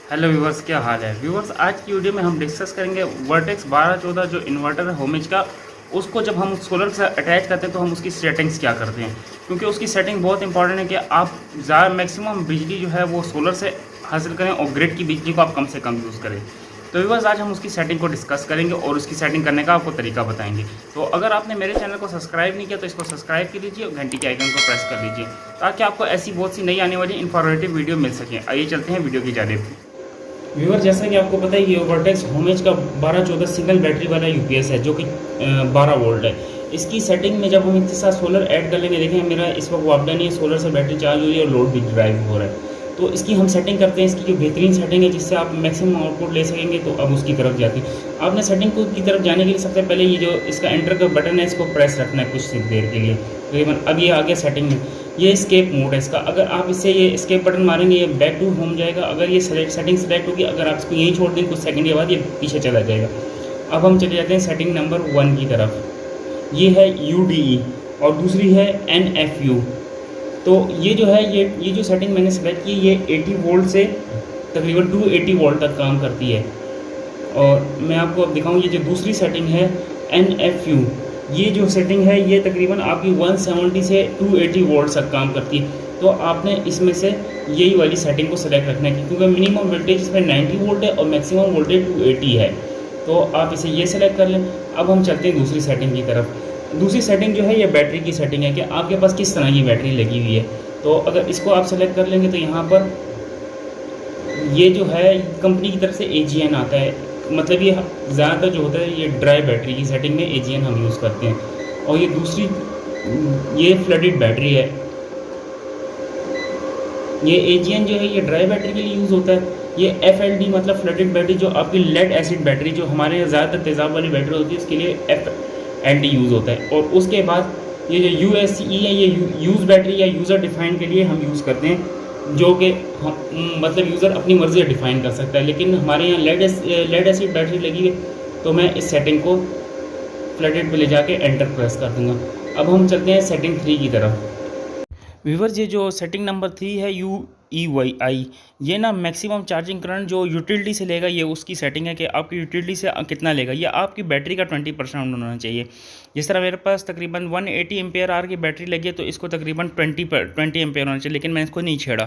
Hello viewers, क्या हाल है viewers. आज की वीडियो में हम डिस्कस करेंगे वर्टेक्स 1214 जो इन्वर्टर है होमेज का, उसको जब हम सोलर से अटैच करते हैं तो हम उसकी सेटिंग्स क्या करते हैं, क्योंकि उसकी सेटिंग बहुत इंपॉर्टेंट है कि आप ज़्यादा मैक्सिमम बिजली जो है वो सोलर से हासिल करें और ग्रिड की बिजली को आप कम से कम यूज़ करें। तो व्यूवर्स, आज हम उसकी सेटिंग को डिस्कस करेंगे और उसकी सेटिंग करने का आपको तरीका बताएंगे। तो अगर आपने मेरे चैनल को सब्सक्राइब नहीं किया तो इसको सब्सक्राइब कर लीजिए और घंटी के आइकन को प्रेस कर लीजिए ताकि आपको ऐसी बहुत सी नई आने वाली इंफॉर्मेटिव वीडियो मिल सके। आइए चलते हैं वीडियो की जानिब। व्यूअर, जैसा कि आपको पता है ये वर्टेक्स होमेज का 1214 सिंगल बैटरी वाला यूपीएस है जो कि 12 वोल्ट है। इसकी सेटिंग में जब हम इसके साथ सोलर ऐड कर लेंगे, देखें मेरा इस वक्त वापडा नहीं है, सोलर से बैटरी चार्ज हो रही है और लोड भी ड्राइव हो रहा है। तो इसकी हम सेटिंग करते हैं, इसकी जो बेहतरीन सेटिंग है जिससे आप मैक्सिमम आउटपुट ले सकेंगे। तो अब उसकी तरफ जाते हैं। आपने सेटिंग की तरफ जाने के लिए सबसे पहले ये जो इसका एंटर का बटन है इसको प्रेस रखना है कुछ देर के लिए तकरीबन। अब ये आ गया सेटिंग में, ये स्केप मोड है इसका। अगर आप इससे ये स्केप बटन मारेंगे ये बैक टू होम जाएगा। अगर ये सेटिंग सेलेक्ट होगी, अगर आप इसको यहीं छोड़ दें कुछ सेकंड के बाद ये पीछे चला जाएगा। अब हम चले जाते हैं सेटिंग नंबर 1 की तरफ। ये है UDE और दूसरी है NFU। तो ये जो है ये जो सेटिंग मैंने सेलेक्ट की ये 80 वोल्ट से तकरीबन 280 वोल्ट तक काम करती है। और मैं आपको अब दिखाऊँ, ये जो दूसरी सेटिंग है NFU, ये जो सेटिंग है ये तकरीबन आपकी 170 से 280 वोल्ट तक काम करती है। तो आपने इसमें से यही वाली सेटिंग को सेलेक्ट रखना है क्योंकि मिनिमम वोल्टेज इसमें 90 वोल्ट है और मैक्सिमम वोल्टेज 280 है। तो आप इसे ये सेलेक्ट कर लें। अब हम चलते हैं दूसरी सेटिंग की तरफ। दूसरी सेटिंग जो है ये बैटरी की सेटिंग है कि आपके पास किस तरह की बैटरी लगी हुई है। तो अगर इसको आप सेलेक्ट कर लेंगे तो यहाँ पर ये जो है कंपनी की तरफ से AGN आता है, मतलब ये ज़्यादातर जो होता है ये ड्राई बैटरी की सेटिंग में AGN हम यूज़ करते हैं। और ये दूसरी ये फ्लडेड बैटरी है। ये AGN जो है ये ड्राई बैटरी के लिए यूज़ होता है। ये FLD मतलब फ्लडेड बैटरी जो आपकी लेड एसिड बैटरी जो हमारे यहाँ ज़्यादातर तेज़ाब वाली बैटरी होती है उसके लिए FLD यूज़ होता है। और उसके बाद ये जो USE है ये यूज़ बैटरी या यूज़र डिफाइन के लिए हम यूज़ करते हैं, जो कि हम मतलब यूज़र अपनी मर्ज़ी से डिफ़ाइन कर सकता है। लेकिन हमारे यहाँ लेड एसिड बैटरी लगी है तो मैं इस सेटिंग को फ्लडेड पे ले जाके एंटर प्रेस कर दूँगा। अब हम चलते हैं सेटिंग 3 की तरफ। व्यूअर्स, ये जो सेटिंग नंबर 3 है UEYI, ये ना मैक्सिमम चार्जिंग करंट जो यूटिलिटी से लेगा ये उसकी सेटिंग है कि आपकी यूटिलिटी से कितना लेगा। ये आपकी बैटरी का 20% होना चाहिए। जिस तरह मेरे पास तकरीबन 180 एम्पेयर आवर की बैटरी लगी है तो इसको तकरीबन 20 एम्पेयर होना चाहिए, लेकिन मैंने इसको नहीं छेड़ा।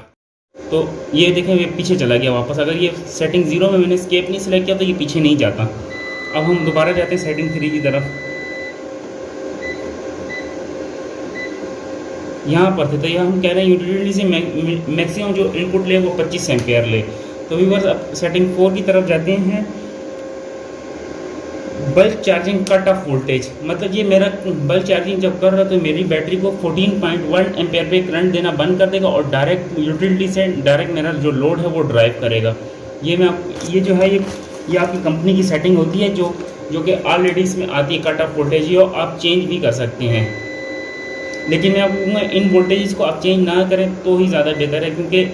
तो ये देखें ये पीछे चला गया वापस। अगर ये सेटिंग 0 में मैंने स्केप नहीं सेलेक्ट किया तो ये पीछे नहीं जाता। अब हम दोबारा जाते हैं सेटिंग 3 की तरफ। यहाँ पर थे तो यह हम कह रहे हैं यूटिलिटी से मैक्सिमम जो इनपुट ले वो 25 एम्पेयर ले। तो व्यूअर्स, अब सेटिंग 4 की तरफ जाते हैं। Bulk charging cut off voltage, मतलब ये मेरा बल्क चार्जिंग जब कर रहा है तो मेरी बैटरी को 14.1 एम्पेयर पे करंट देना बंद कर देगा और डायरेक्ट यूटिलिटी से डायरेक्ट मेरा जो लोड है वो ड्राइव करेगा। ये ये जो है ये आपकी कंपनी की सेटिंग होती है जो कि ऑलरेडी इसमें आती है कट ऑफ वोल्टेज, ये आप चेंज भी कर सकते हैं। लेकिन मैं आपको कहूँगा इन वोल्टेज को आप चेंज ना करें तो ही ज़्यादा बेहतर है, क्योंकि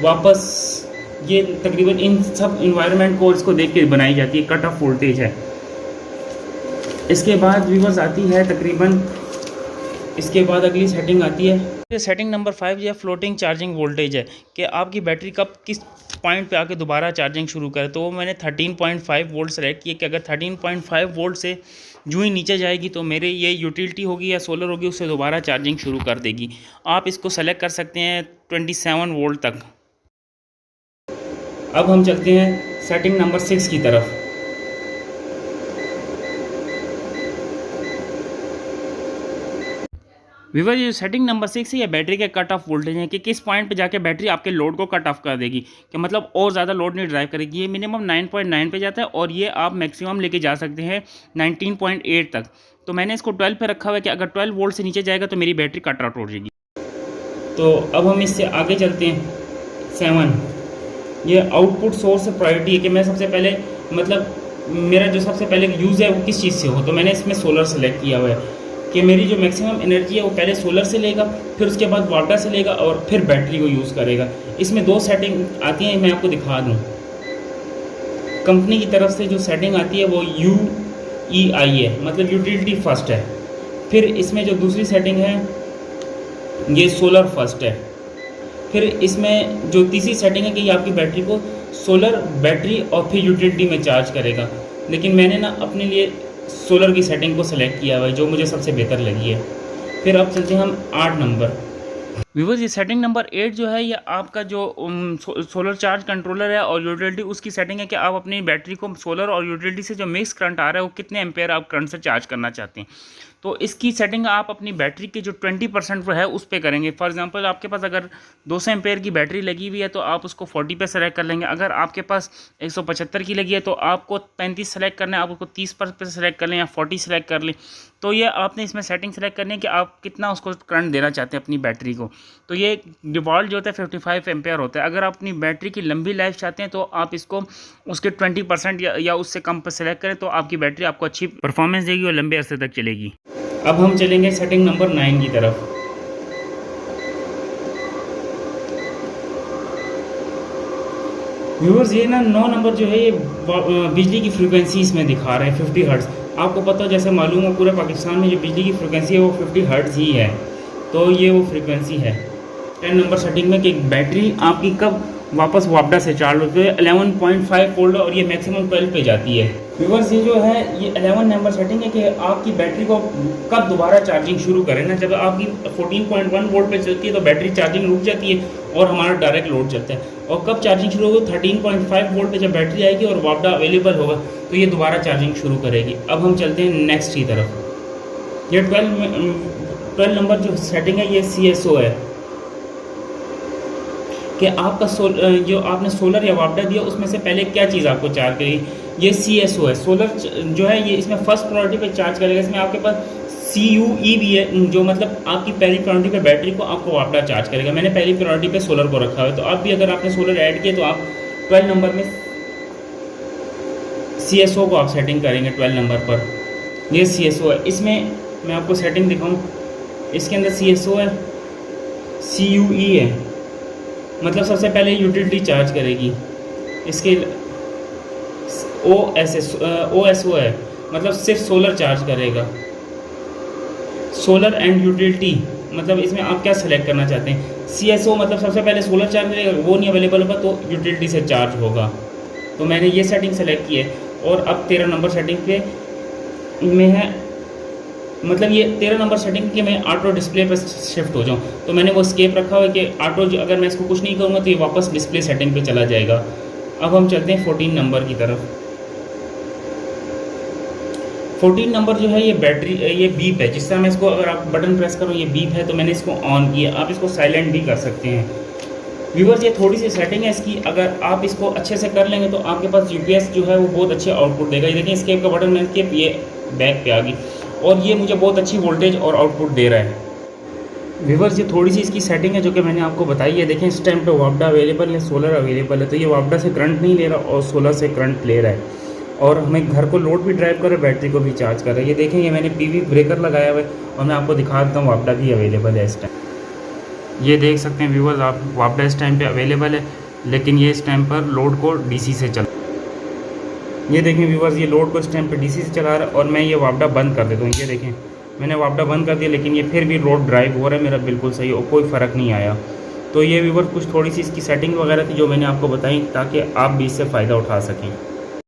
वापस ये तकरीबन इन सब इन्वायरमेंट को इसको देख के बनाई जाती है, कट ऑफ वोल्टेज है। इसके बाद व्यूअर्स आती है तकरीबन, इसके बाद अगली सेटिंग आती है सेटिंग नंबर 5, यह फ्लोटिंग चार्जिंग वोल्टेज है कि आपकी बैटरी कब किस पॉइंट पे आके दोबारा चार्जिंग शुरू करे। तो वो मैंने 13.5 वोल्ट सेलेक्ट किया कि अगर 13.5 वोल्ट से जो ही नीचे जाएगी तो मेरे ये यूटिलिटी होगी या सोलर होगी उससे दोबारा चार्जिंग शुरू कर देगी। आप इसको सेलेक्ट कर सकते हैं 27 वोल्ट तक। अब हम चलते हैं सेटिंग नंबर 6 की तरफ। व्यूअर, ये सेटिंग नंबर 6 है, ये बैटरी के कट ऑफ वोल्टेज है कि किस पॉइंट पे जाके बैटरी आपके लोड को कट ऑफ कर देगी, कि मतलब और ज़्यादा लोड नहीं ड्राइव करेगी। ये मिनिमम 9.9 पे जाता है और ये आप मैक्सिमम लेके जा सकते हैं 19.8 तक। तो मैंने इसको 12 पे रखा हुआ है कि अगर 12 वोल्ट से नीचे जाएगा तो मेरी बैटरी कट आउट हो जाएगी। तो अब हम इससे आगे चलते हैं 7, ये आउटपुट सोर्स प्रायोरिटी है कि मैं सबसे पहले मतलब मेरा जो सबसे पहले यूज़ है वो किस चीज़ से हो। तो मैंने इसमें सोलर सेलेक्ट किया हुआ है कि मेरी जो मैक्सिमम एनर्जी है वो पहले सोलर से लेगा, फिर उसके बाद वाटर से लेगा और फिर बैटरी को यूज़ करेगा। इसमें 2 सेटिंग आती हैं, मैं आपको दिखा दूँ। कंपनी की तरफ से जो सेटिंग आती है वो UEI है, मतलब यूटिलिटी फर्स्ट है। फिर इसमें जो दूसरी सेटिंग है ये सोलर फर्स्ट है। फिर इसमें जो तीसरी सेटिंग है कि ये आपकी बैटरी को सोलर बैटरी और फिर यूटिलिटी में चार्ज करेगा, लेकिन मैंने ना अपने लिए सोलर की सेटिंग को सेलेक्ट किया हुआ है जो मुझे सबसे बेहतर लगी है। फिर अब चलते हैं हम 8 नंबर। व्यूवर्स, ये सेटिंग नंबर 8 जो है ये आपका जो सोलर चार्ज कंट्रोलर है और यूटिलिटी उसकी सेटिंग है कि आप अपनी बैटरी को सोलर और यूटिलिटी से जो मिक्स करंट आ रहा है वो कितने एम्पेयर आप करंट से चार्ज करना चाहते हैं। तो इसकी सेटिंग आप अपनी बैटरी के जो 20% है उस पर करेंगे। फॉर एग्जांपल आपके पास अगर 200 एम्पेयर की बैटरी लगी हुई है तो आप उसको 40 पे सेलेक्ट कर लेंगे। अगर आपके पास 175 की लगी है तो आपको 35 सेलेक्ट करना है, आप उसको 30 पे सेलेक्ट कर लें या 40 सेलेक्ट कर लें। तो ये आपने इसमें सेटिंग सेलेक्ट करनी है कि आप कितना उसको करंट देना चाहते हैं अपनी बैटरी को। तो ये डिफ़ॉल्ट जो होता है 55 एम्पेयर होता है। अगर आप अपनी बैटरी की लंबी लाइफ चाहते हैं तो आप इसको उसके 20% या उससे कम पर सेलेक्ट करें तो आपकी बैटरी आपको अच्छी परफॉर्मेंस देगी और लंबे अरसे तक चलेगी। अब हम चलेंगे सेटिंग नंबर 9 की तरफ। व्यूअर्स, ये ना 9 नंबर जो है ये बिजली की फ्रीक्वेंसी इसमें दिखा रहे हैं 50 हर्ट्ज़। आपको पता हो, जैसे मालूम हो, पूरे पाकिस्तान में जो बिजली की फ्रीक्वेंसी है वो 50 हर्ट्ज़ ही है। तो ये वो फ्रीक्वेंसी है 10 नंबर सेटिंग में कि बैटरी आपकी कब वापस वापडा से चार्ज होती है। 11.5 वोल्ट और ये मैक्सिमम 12 पे जाती है। व्यूअर्स, ये जो है ये 11 नंबर सेटिंग है कि आपकी बैटरी को कब दोबारा चार्जिंग शुरू करें ना। जब आपकी 14.1 वोल्ट पे चलती है तो बैटरी चार्जिंग रुक जाती है और हमारा डायरेक्ट लोड चलता है। और कब चार्जिंग शुरू होगी, 13.5 वोल्ट पे जब बैटरी आएगी और वापडा अवेलेबल होगा तो ये दोबारा चार्जिंग शुरू करेगी। अब हम चलते हैं नेक्स्ट की तरफ। ये 12 नंबर जो सेटिंग है ये CSO है कि आपका जो आपने सोलर या वापडा दिया उसमें से पहले क्या चीज़ आपको चार्ज करेगी। ये CSO है। सोलर जो है ये इसमें फर्स्ट प्रायोरिटी पे चार्ज करेगा। इसमें आपके पास CUE भी है जो मतलब आपकी पहली प्रायोरिटी पे बैटरी को आपको वापडा चार्ज करेगा। मैंने पहली प्रायोरिटी पे सोलर को रखा है, तो आप भी अगर आपने सोलर ऐड किया तो आप 12 नंबर में CSO को आप सेटिंग करेंगे 12 नंबर पर। ये CSO है। इसमें मैं आपको सेटिंग दिखाऊँ, इसके अंदर CSO है, CUE है, मतलब सबसे पहले यूटिलिटी चार्ज करेगी। इसके OSO है, मतलब सिर्फ सोलर चार्ज करेगा। सोलर एंड यूटिलिटी मतलब इसमें आप क्या सेलेक्ट करना चाहते हैं। CSO मतलब सबसे पहले सोलर चार्ज करेगा, वो नहीं अवेलेबल होगा तो यूटिलिटी से चार्ज होगा। तो मैंने ये सेटिंग सेलेक्ट की है। और अब 13 नंबर सेटिंग पे में है, मतलब ये 13 नंबर सेटिंग के मैं ऑटो डिस्प्ले पर शिफ्ट हो जाऊँ तो मैंने वो स्केप रखा हुआ है कि ऑटो अगर मैं इसको कुछ नहीं करूँगा तो ये वापस डिस्प्ले सेटिंग पे चला जाएगा। अब हम चलते हैं 14 नंबर की तरफ। 14 नंबर जो है ये बैटरी ये बीप है। जिस तरह मैं इसको अगर आप बटन प्रेस करो ये बीप है, तो मैंने इसको ऑन किया। आप इसको साइलेंट भी कर सकते हैं। व्यूअर्स, ये थोड़ी सी सेटिंग है इसकी, अगर आप इसको अच्छे से कर लेंगे तो आपके पास UPS जो है वो बहुत अच्छे आउटपुट देगा। ये देखिए स्केप का बटन, मैं स्केप ये बैक पे आ गई और ये मुझे बहुत अच्छी वोल्टेज और आउटपुट दे रहा है। व्यूअर्स, ये थोड़ी सी इसकी सेटिंग है जो कि मैंने आपको बताई है। देखें इस टाइम पे वापडा अवेलेबल है, सोलर अवेलेबल है, तो ये वापडा से करंट नहीं ले रहा और सोलर से करंट ले रहा है और हमें घर को लोड भी ड्राइव कर रहा है, बैटरी को भी चार्ज कर रहा है। ये देखें, ये मैंने PV ब्रेकर लगाया हुआ है और मैं आपको दिखा देता हूँ वापडा भी अवेलेबल है इस टाइम। ये देख सकते हैं व्यूअर्स, आप वापडा इस टाइम पर अवेलेबल है, लेकिन ये इस टाइम पर लोड को DC से चल। ये देखें व्यूअर्स, ये लोड को इस टाइम पे DC से चला रहा है और मैं ये वापडा बंद कर देता हूँ। ये देखें मैंने वापडा बंद कर दिया, लेकिन ये फिर भी लोड ड्राइव हो रहा है मेरा बिल्कुल सही और कोई फ़र्क नहीं आया। तो ये व्यूअर्स कुछ थोड़ी सी इसकी सेटिंग वगैरह थी जो मैंने आपको बताई ताकि आप भी इससे फ़ायदा उठा सकें।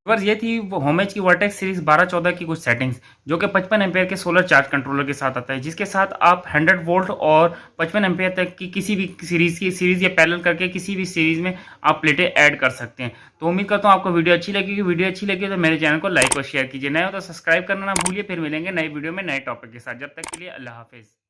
व्यूअर्स, ये थी वो होमेज की वर्टेक्स सीरीज़ 12-14 की कुछ सेटिंग्स जो कि 55 एम्पेयर के सोलर चार्ज कंट्रोलर के साथ आता है, जिसके साथ आप 100 वोल्ट और 55 एम्पेयर तक की किसी भी सीरीज़ या पैरेलल करके किसी भी सीरीज़ में आप प्लेटें ऐड कर सकते हैं। तो उम्मीद करता हूँ आपको वीडियो अच्छी लगेगी। वीडियो अच्छी लगी तो मेरे चैनल को लाइक और शेयर कीजिए। नए हो तो सब्सक्राइब करना ना भूलिए। फिर मिलेंगे नई वीडियो में नए टॉपिक के साथ। जब तक के लिए अल्लाह हाफिज़।